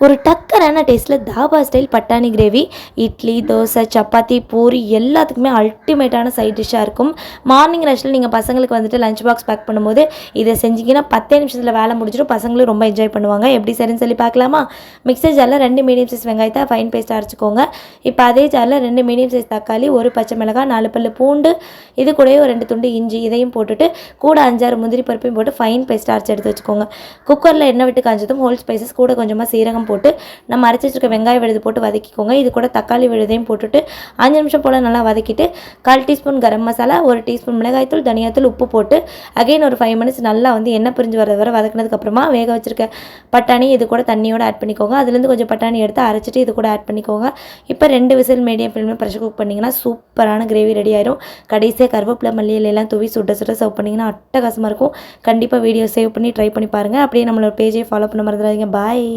ஒரு டக்கரான டேஸ்ட்டில் தாபா ஸ்டைல் பட்டாணி கிரேவி இட்லி, தோசை, சப்பாத்தி, பூரி எல்லாத்துக்குமே அல்டிமேட்டான சைட் டிஷ்ஷாக இருக்கும். மார்னிங் ரஷ்ஷில் நீங்கள் பசங்களுக்கு வந்துட்டு லஞ்ச் பாக்ஸ் பேக் பண்ணும்போது இதை செஞ்சிங்கன்னா 10 நிமிஷத்தில் வேலை முடிஞ்சிடும். பசங்களும் ரொம்ப என்ஜாய் பண்ணுவாங்க. எப்படி சரின்னு சொல்லி பார்க்கலாமா? மிக்சர் ஜாரில் 2 மீடியம் சைஸ் வெங்காயத்தை ஃபைன் பேஸ்ட்டாக அரைச்சிக்கோங்க. இப்போ அதே ஜாரில் 2 மீடியம் சைஸ் தக்காளி, 1 பச்சை மிளகாய், 4 பல்லு பூண்டு, இது கூடவே ஒரு 2 துண்டு இஞ்சி இதையும் போட்டுட்டு கூட 5-6 முந்திரி பருப்பையும் போட்டு ஃபைன் பேஸ்ட்டாக அரைச்சி எடுத்து வச்சுக்கோங்க. குக்கரில் எண்ணெய் விட்டு காஞ்சதும் ஹோல் ஸ்பைசஸ் கூட கொஞ்சமாக சீரகம் போட்டு நம்ம அரைச்சி வச்சுருக்க வெங்காய விழுது போட்டு வதக்கிக்கோங்க. இது கூட தக்காளி விழுதையும் போட்டுட்டு 5 நிமிஷம் போல் நல்லா வதக்கிட்டு 1/4 டீஸ்பூன் கரம் மசாலா, 1 டீஸ்பூன் மிளகாய்த்தூள், தனியாத்தூள், உப்பு போட்டு அகைன் ஒரு 5 மினிட்ஸ் நல்லா எண்ணெய் பிரிஞ்சு வர வரை வதக்கினதுக்கப்புறமா வேக வச்சுருக்க பட்டாணி இது கூட தண்ணியோடு ஆட் பண்ணிக்கோங்க. அதுலேருந்து கொஞ்சம் பட்டாணி எடுத்து அரைச்சிட்டு இது கூட ஆட் பண்ணிக்கோங்க. இப்போ 2 விசில் மீடியம் ஃப்ளேமில் ப்ரெஷர் குக் பண்ணிங்கன்னா சூப்பரான கிரேவி ரெடி ஆயிரும். கடைசியாக கருவேப்பிலை மல்லி இலையெல்லாம் தூவி சுட சுட சர்வ் பண்ணிங்கன்னா அட்டகாசமாக இருக்கும். கண்டிப்பாக வீடியோ சேவ் பண்ணி ட்ரை பண்ணி பாருங்கள். அப்படியே நம்மளோட பேஜை ஃபாலோ பண்ண மறந்துடாதீங்க. பாய்.